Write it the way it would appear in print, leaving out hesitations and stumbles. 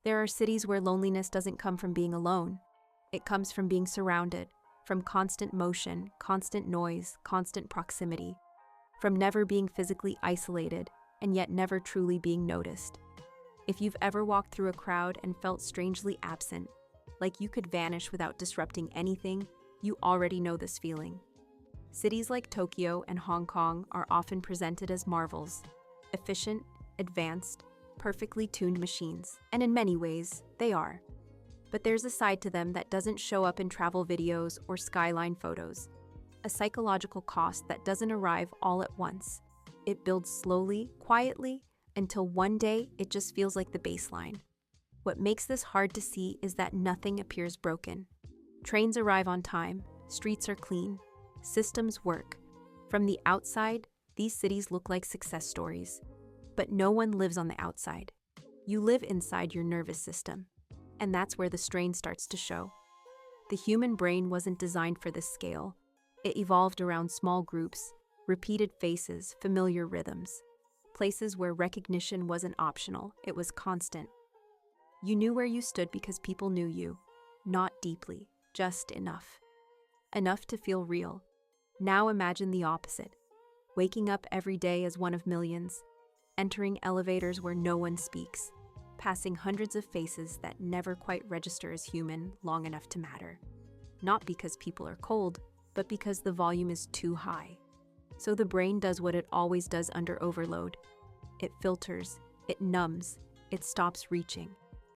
There are cities where loneliness doesn't come from being alone. It comes from being surrounded, from constant motion, constant noise, constant proximity, from never being physically isolated and yet never truly being noticed. If you've ever walked through a crowd and felt strangely absent, like you could vanish without disrupting anything, you already know this feeling. Cities like Tokyo and Hong Kong are often presented as marvels, efficient, advanced, perfectly tuned machines, and in many ways, they are. But there's a side to them that doesn't show up in travel videos or skyline photos. A psychological cost that doesn't arrive all at once. It builds slowly, quietly, until one day it just feels like the baseline. What makes this hard to see is that nothing appears broken. Trains arrive on time, streets are clean, systems work. From the outside, these cities look like success stories. But no one lives on the outside. You live inside your nervous system. And that's where the strain starts to show. The human brain wasn't designed for this scale. It evolved around small groups, repeated faces, familiar rhythms. Places where recognition wasn't optional, it was constant. You knew where you stood because people knew you. Not deeply, just enough. Enough to feel real. Now imagine the opposite. Waking up every day as one of millions. Entering elevators where no one speaks. Passing hundreds of faces that never quite register as human long enough to matter. Not because people are cold, but because the volume is too high. So the brain does what it always does under overload. It filters, it numbs, it stops reaching.